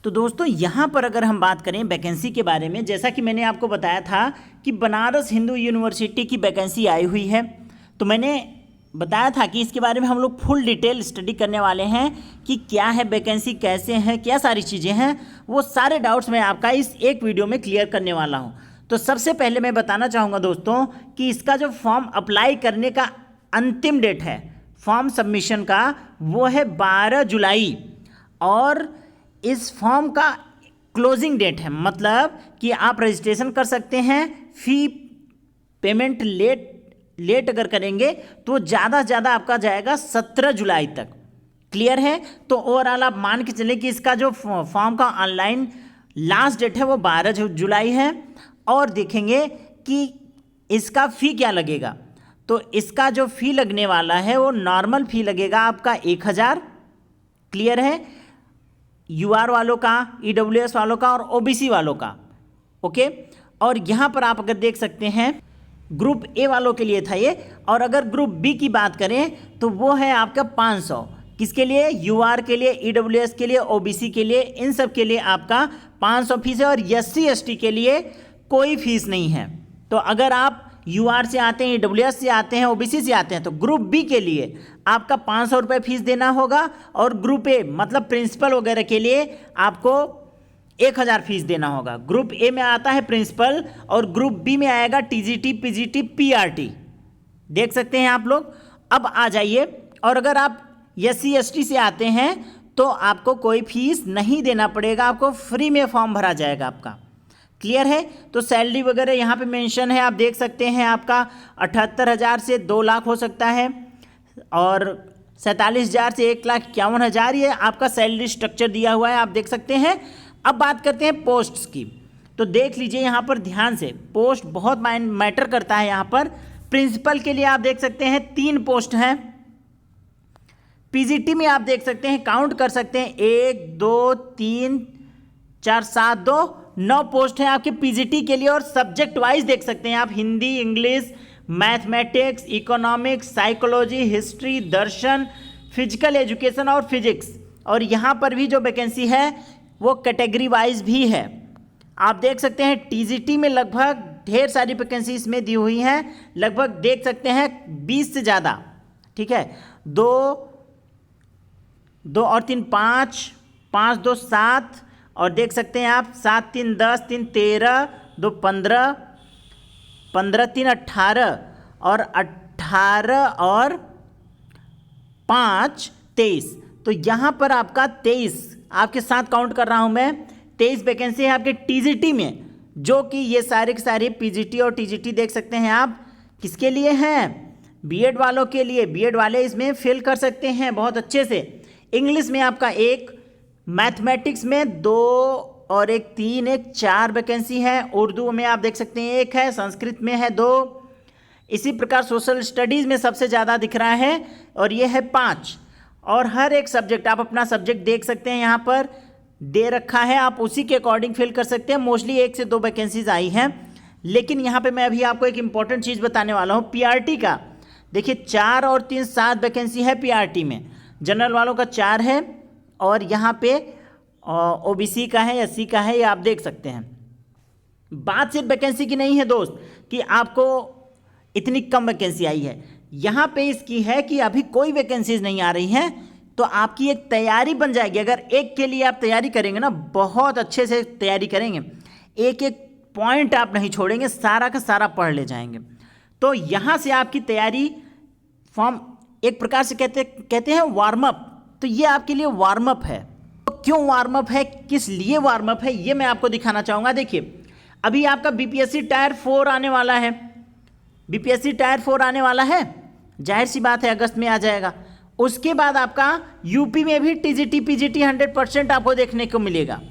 तो दोस्तों यहाँ पर अगर हम बात करें वैकेंसी के बारे में, जैसा कि मैंने आपको बताया था कि बनारस हिंदू यूनिवर्सिटी की वैकेंसी आई हुई है, तो मैंने बताया था कि इसके बारे में हम लोग फुल डिटेल स्टडी करने वाले हैं कि क्या है वैकेंसी, कैसे है, क्या सारी चीज़ें हैं, वो सारे डाउट्स मैं आपका इस एक वीडियो में क्लियर करने वाला हूँ। तो सबसे पहले मैं बताना चाहूँगा दोस्तों कि इसका जो फॉर्म अप्लाई करने का अंतिम डेट है फॉर्म सबमिशन का, वो है 12 जुलाई, और इस फॉर्म का क्लोजिंग डेट है, मतलब कि आप रजिस्ट्रेशन कर सकते हैं, फी पेमेंट लेट अगर करेंगे तो ज़्यादा से ज़्यादा आपका जाएगा 17 जुलाई तक। क्लियर है? तो ओवरऑल आप मान के चलें कि इसका जो फॉर्म का ऑनलाइन लास्ट डेट है वो 12 जुलाई है। और देखेंगे कि इसका फ़ी क्या लगेगा। तो इसका जो फ़ी लगने वाला है वो नॉर्मल फ़ी लगेगा आपका 1000। क्लियर है? यूआर वालों का, ईडब्ल्यूएस वालों का और ओबीसी वालों का। ओके, और यहाँ पर आप अगर देख सकते हैं ग्रुप ए वालों के लिए था ये, और अगर ग्रुप बी की बात करें तो वो है आपका 500। किसके लिए? यूआर के लिए, ईडब्ल्यूएस के लिए, ओबीसी के लिए, इन सब के लिए आपका 500 फीस है। और एससी एसटी के लिए कोई फीस नहीं है। तो अगर आप यूआर से आते हैं, ईडब्ल्यूएस से आते हैं, ओबीसी से आते हैं, तो ग्रुप बी के लिए आपका 500 रुपये फीस देना होगा, और ग्रुप ए मतलब प्रिंसिपल वगैरह के लिए आपको 1000 फीस देना होगा। ग्रुप ए में आता है प्रिंसिपल और ग्रुप बी में आएगा टीजीटी, पीजीटी, पीआरटी। देख सकते हैं आप लोग। अब आ जाइए, और अगर आप एससी एसटी से आते हैं तो आपको कोई फीस नहीं देना पड़ेगा, आपको फ्री में फॉर्म भरा जाएगा आपका। क्लियर है? तो सैलरी वगैरह यहाँ पे मेंशन है, आप देख सकते हैं। आपका 78,000 से 2 लाख हो सकता है, और 47,000 से 1,51,000 ये आपका सैलरी स्ट्रक्चर दिया हुआ है, आप देख सकते हैं। अब बात करते हैं पोस्ट्स की। तो देख लीजिए यहाँ पर ध्यान से, पोस्ट बहुत मैटर करता है यहाँ पर। प्रिंसिपल के लिए आप देख सकते हैं 3 पोस्ट हैं। पीजीटी में आप देख सकते हैं, काउंट कर सकते हैं, 1 2 3 4 7 2 9 पोस्ट हैं आपके पीजीटी के लिए। और सब्जेक्ट वाइज देख सकते हैं आप, Hindi, English, mathematics, economics, psychology, history, दर्शन, फिजिकल एजुकेशन और फिजिक्स। और यहाँ पर भी जो वैकेंसी है वो कैटेगरी वाइज भी है, आप देख सकते हैं। टीजीटी में लगभग ढेर सारी वैकेंसी इसमें दी हुई हैं, लगभग देख सकते हैं 20 से ज़्यादा। ठीक है, 2 और 3 5, 5 2 7, और देख सकते हैं आप 7 3 10, 3 13, 2 15, 15 3 18, और 18 और 5 23। तो यहाँ पर आपका 23 आपके साथ काउंट कर रहा हूँ मैं, 23 वैकेंसी है आपके टीजीटी में, जो कि ये सारे के सारे पीजीटी और टीजीटी देख सकते हैं आप। किसके लिए हैं? बीएड वालों के लिए। बीएड वाले इसमें फिल कर सकते हैं बहुत अच्छे से। इंग्लिश में आपका 1, मैथमेटिक्स में 2 और 1 3, 1 4 वैकेंसी है। उर्दू में आप देख सकते हैं 1 है, संस्कृत में है 2। इसी प्रकार सोशल स्टडीज़ में सबसे ज़्यादा दिख रहा है, और ये है 5। और हर एक सब्जेक्ट, आप अपना सब्जेक्ट देख सकते हैं, यहाँ पर दे रखा है, आप उसी के अकॉर्डिंग फिल कर सकते हैं। मोस्टली 1 से 2 वैकेंसीज आई हैं, लेकिन यहाँ पे मैं अभी आपको एक इंपॉर्टेंट चीज़ बताने वाला हूँ पीआरटी का। देखिए 4 और 3 7 वैकेंसी है पीआरटी में। जनरल वालों का 4 है, और यहाँ पे ओबीसी का है, एससी का है, ये आप देख सकते हैं। बात सिर्फ वैकेंसी की नहीं है दोस्त कि आपको इतनी कम वैकेंसी आई है। यहाँ पे इसकी है कि अभी कोई वैकेंसीज नहीं आ रही हैं, तो आपकी एक तैयारी बन जाएगी। अगर एक के लिए आप तैयारी करेंगे ना, बहुत अच्छे से तैयारी करेंगे, एक एक पॉइंट आप नहीं छोड़ेंगे, सारा का सारा पढ़ ले जाएंगे, तो यहाँ से आपकी तैयारी फॉर्म एक प्रकार से कहते हैं वार्म अप। तो ये आपके लिए वार्म अप है। तो क्यों वार्म अप है, किस लिए वार्म अप है, ये मैं आपको दिखाना चाहूँगा। देखिए अभी आपका बीपीएससी टायर 4 आने वाला है, बीपीएससी टायर 4 आने वाला है, जाहिर सी बात है अगस्त में आ जाएगा। उसके बाद आपका यूपी में भी टीजीटी पीजीटी 100% आपको देखने को मिलेगा,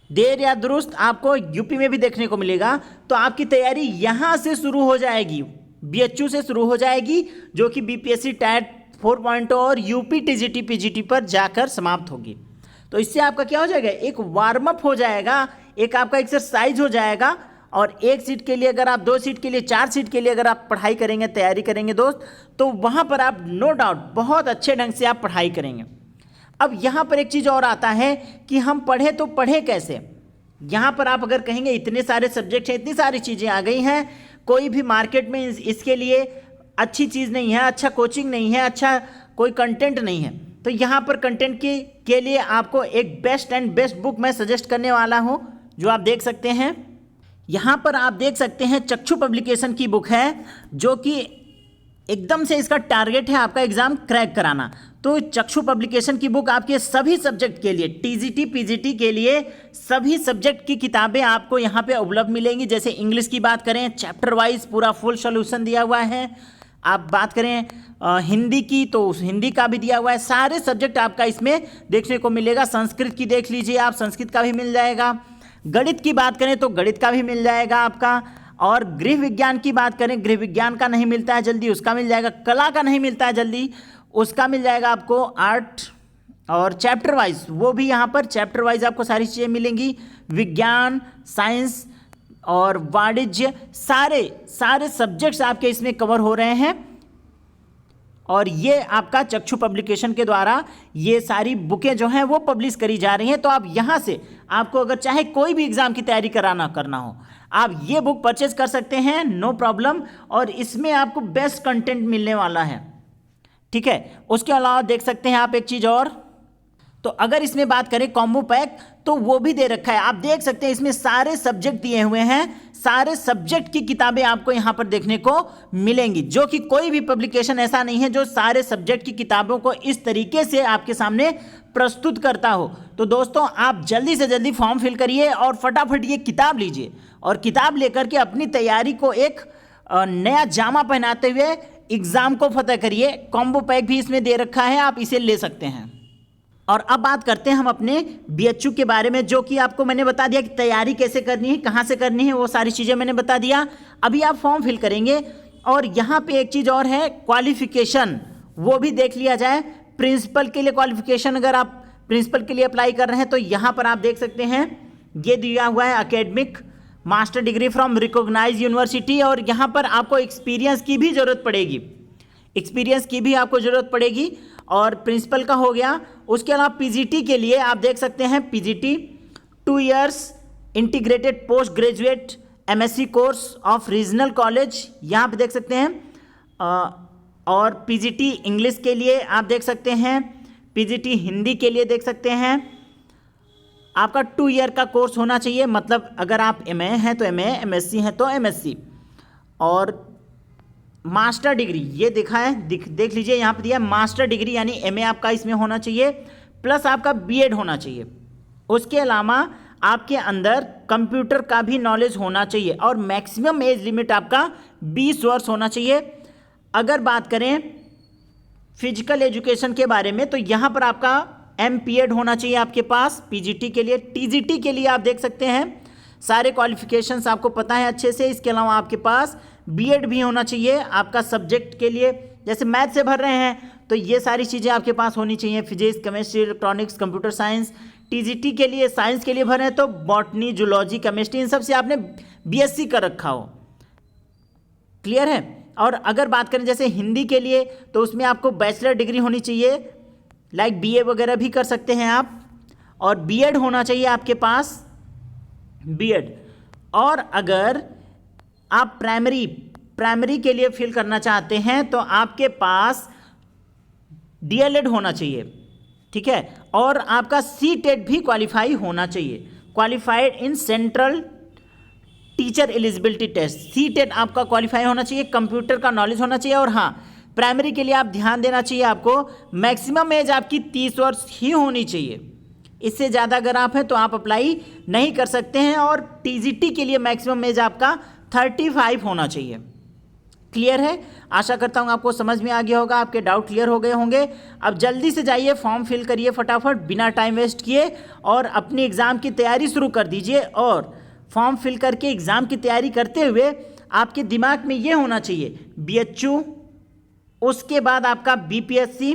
देर या दुरुस्त आपको यूपी में भी देखने को मिलेगा। तो आपकी तैयारी यहाँ से शुरू हो जाएगी, बीएचयू से शुरू हो जाएगी, जो कि बीपीएससी टायर 4.0 और यूपी टीजीटी पीजीटी पर जाकर समाप्त होगी। तो इससे आपका क्या हो जाएगा, एक वार्म अप हो जाएगा, एक आपका एक्सरसाइज हो जाएगा। और 1 सीट के लिए, अगर आप 2 सीट के लिए, 4 सीट के लिए अगर आप पढ़ाई करेंगे, तैयारी करेंगे दोस्त, तो वहाँ पर आप नो डाउट बहुत अच्छे ढंग से आप पढ़ाई करेंगे। अब यहाँ पर एक चीज़ और आता है कि हम पढ़े तो पढ़े कैसे। यहाँ पर आप अगर कहेंगे इतने सारे सब्जेक्ट हैं, इतनी सारी चीज़ें आ गई हैं, कोई भी मार्केट में इसके लिए अच्छी चीज़ नहीं है, अच्छा कोचिंग नहीं है, अच्छा कोई कंटेंट नहीं है, तो यहाँ पर कंटेंट के लिए आपको एक बेस्ट बुक मैं सजेस्ट करने वाला हूँ, जो आप देख सकते हैं। यहाँ पर आप देख सकते हैं चक्षु पब्लिकेशन की बुक है, जो कि एकदम से इसका टारगेट है आपका एग्ज़ाम क्रैक कराना। तो चक्षु पब्लिकेशन की बुक आपके सभी सब्जेक्ट के लिए, टीजीटी पीजीटी के लिए सभी सब्जेक्ट की किताबें आपको यहाँ पे उपलब्ध मिलेंगी। जैसे इंग्लिश की बात करें, चैप्टर वाइज पूरा फुल सोल्यूशन दिया हुआ है। आप बात करें हिंदी की, तो उस हिंदी का भी दिया हुआ है। सारे सब्जेक्ट आपका इसमें देखने को मिलेगा। संस्कृत की देख लीजिए आप, संस्कृत का भी मिल जाएगा। गणित की बात करें तो गणित का भी मिल जाएगा आपका। और गृह विज्ञान की बात करें, गृह विज्ञान का नहीं मिलता है जल्दी, उसका मिल जाएगा। कला का नहीं मिलता है जल्दी, उसका मिल जाएगा आपको। आर्ट और चैप्टर वाइज, वो भी यहाँ पर चैप्टर वाइज आपको सारी चीज़ें मिलेंगी। विज्ञान, साइंस और वाणिज्य, सारे सब्जेक्ट्स आपके इसमें कवर हो रहे हैं। और ये आपका चक्षु पब्लिकेशन के द्वारा ये सारी बुकें जो हैं वो पब्लिश करी जा रही हैं। तो आप यहाँ से, आपको अगर चाहे कोई भी एग्ज़ाम की तैयारी करना हो, आप ये बुक परचेज कर सकते हैं, नो प्रॉब्लम। और इसमें आपको बेस्ट कंटेंट मिलने वाला है, ठीक है। उसके अलावा देख सकते हैं आप एक चीज़ और, तो अगर इसमें बात करें कॉम्बो पैक, तो वो भी दे रखा है। आप देख सकते हैं इसमें सारे सब्जेक्ट दिए हुए हैं, सारे सब्जेक्ट की किताबें आपको यहाँ पर देखने को मिलेंगी, जो कि कोई भी पब्लिकेशन ऐसा नहीं है जो सारे सब्जेक्ट की किताबों को इस तरीके से आपके सामने प्रस्तुत करता हो। तो दोस्तों, आप जल्दी से जल्दी फॉर्म फिल करिए और फटाफट ये किताब लीजिए, और किताब लेकर के अपनी तैयारी को एक नया जामा पहनाते हुए एग्ज़ाम को फतह करिए। कॉम्बो पैक भी इसमें दे रखा है, आप इसे ले सकते हैं। और अब बात करते हैं हम अपने बीएचयू के बारे में, जो कि आपको मैंने बता दिया कि तैयारी कैसे करनी है, कहाँ से करनी है, वो सारी चीज़ें मैंने बता दिया। अभी आप फॉर्म फिल करेंगे, और यहाँ पे एक चीज़ और है, क्वालिफिकेशन, वो भी देख लिया जाए। प्रिंसिपल के लिए क्वालिफिकेशन, अगर आप प्रिंसिपल के लिए अप्लाई कर रहे हैं तो यहाँ पर आप देख सकते हैं ये दिया हुआ है, academic master degree from recognize university. और यहाँ पर आपको एक्सपीरियंस की भी ज़रूरत पड़ेगी, एक्सपीरियंस की भी आपको ज़रूरत पड़ेगी। और प्रिंसिपल का हो गया। उसके अलावा पीजीटी के लिए आप देख सकते हैं, PGT 2 years integrated post graduate MSc course of regional college, यहाँ पे देख सकते हैं। और पीजीटी इंग्लिश के लिए आप देख सकते हैं, पीजीटी हिंदी के लिए देख सकते हैं। आपका 2 ईयर का कोर्स होना चाहिए, मतलब अगर आप एमए हैं तो एमए, एमएससी हैं तो एमएससी। और मास्टर डिग्री ये दिखा है, देख लीजिए यहाँ पे दिया मास्टर डिग्री, यानी एमए आपका इसमें होना चाहिए, प्लस आपका बीएड होना चाहिए। उसके अलावा आपके अंदर कंप्यूटर का भी नॉलेज होना चाहिए, और मैक्सिमम एज लिमिट आपका 20 वर्ष होना चाहिए। अगर बात करें फिजिकल एजुकेशन के बारे में, तो यहाँ पर आपका एमपीएड होना चाहिए आपके पास पीजीटी के लिए। टीजीटी के लिए आप देख सकते हैं सारे क्वालिफिकेशंस आपको पता है अच्छे से। इसके अलावा आपके पास बीएड भी होना चाहिए आपका सब्जेक्ट के लिए। जैसे मैथ से भर रहे हैं तो ये सारी चीज़ें आपके पास होनी चाहिए, physics, chemistry, electronics, computer science. TGT के लिए साइंस के लिए भर रहे हैं तो बॉटनी, जूलॉजी, केमिस्ट्री, इन सब से आपने बीएससी कर रखा हो। क्लियर है। और अगर बात करें जैसे हिंदी के लिए, तो उसमें आपको बैचलर डिग्री होनी चाहिए, लाइक बीए वगैरह भी कर सकते हैं आप। और बीएड होना चाहिए आपके पास, बीएड। और अगर आप प्राइमरी के लिए फिल करना चाहते हैं तो आपके पास डीएलएड होना चाहिए, ठीक है। और आपका सीटेट भी क्वालिफाई होना चाहिए, qualified in central teacher eligibility test. CTET आपका क्वालिफाई होना चाहिए, कंप्यूटर का नॉलेज होना चाहिए। और हाँ, प्राइमरी के लिए आप ध्यान देना चाहिए, आपको मैक्सिमम एज आपकी 30 वर्ष ही होनी चाहिए। इससे ज़्यादा अगर आप हैं तो आप अप्लाई नहीं कर सकते हैं। और टीजीटी के लिए मैक्सिमम एज आपका 35 होना चाहिए। क्लियर है। आशा करता हूँ आपको समझ में आ गया होगा, आपके डाउट क्लियर हो गए होंगे। अब जल्दी से जाइए फॉर्म फिल करिए फटाफट, बिना टाइम वेस्ट किए, और अपनी एग्ज़ाम की तैयारी शुरू कर दीजिए। और फॉर्म फिल करके एग्ज़ाम की तैयारी करते हुए आपके दिमाग में ये होना चाहिए, बीएचयू, उसके बाद आपका बीपीएससी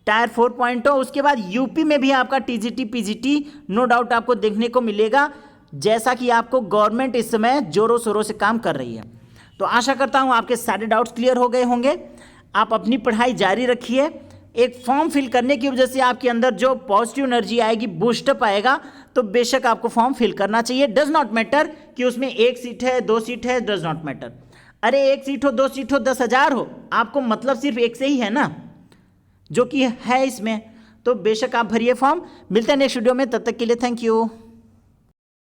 टायर 4.0, उसके बाद यूपी में भी आपका टीजीटी पीजीटी नो डाउट आपको देखने को मिलेगा, जैसा कि आपको गवर्नमेंट इस समय जोरों शोरों से काम कर रही है। तो आशा करता हूं आपके सारे डाउट्स क्लियर हो गए होंगे। आप अपनी पढ़ाई जारी रखिए, एक फॉर्म फिल करने की वजह से आपके अंदर जो पॉजिटिव एनर्जी आएगी, बूस्टअप आएगा, तो बेशक आपको फॉर्म फिल करना चाहिए। डज नॉट मैटर कि उसमें 1 सीट है, 2 सीट है, डज नॉट मैटर। अरे 1 सीट हो, 2 सीट हो, 10,000 हो, आपको मतलब सिर्फ एक से ही है ना, जो कि है इसमें, तो बेशक आप भरिए फॉर्म। मिलते हैं नेक्स्ट वीडियो में, तब तक के लिए थैंक यू।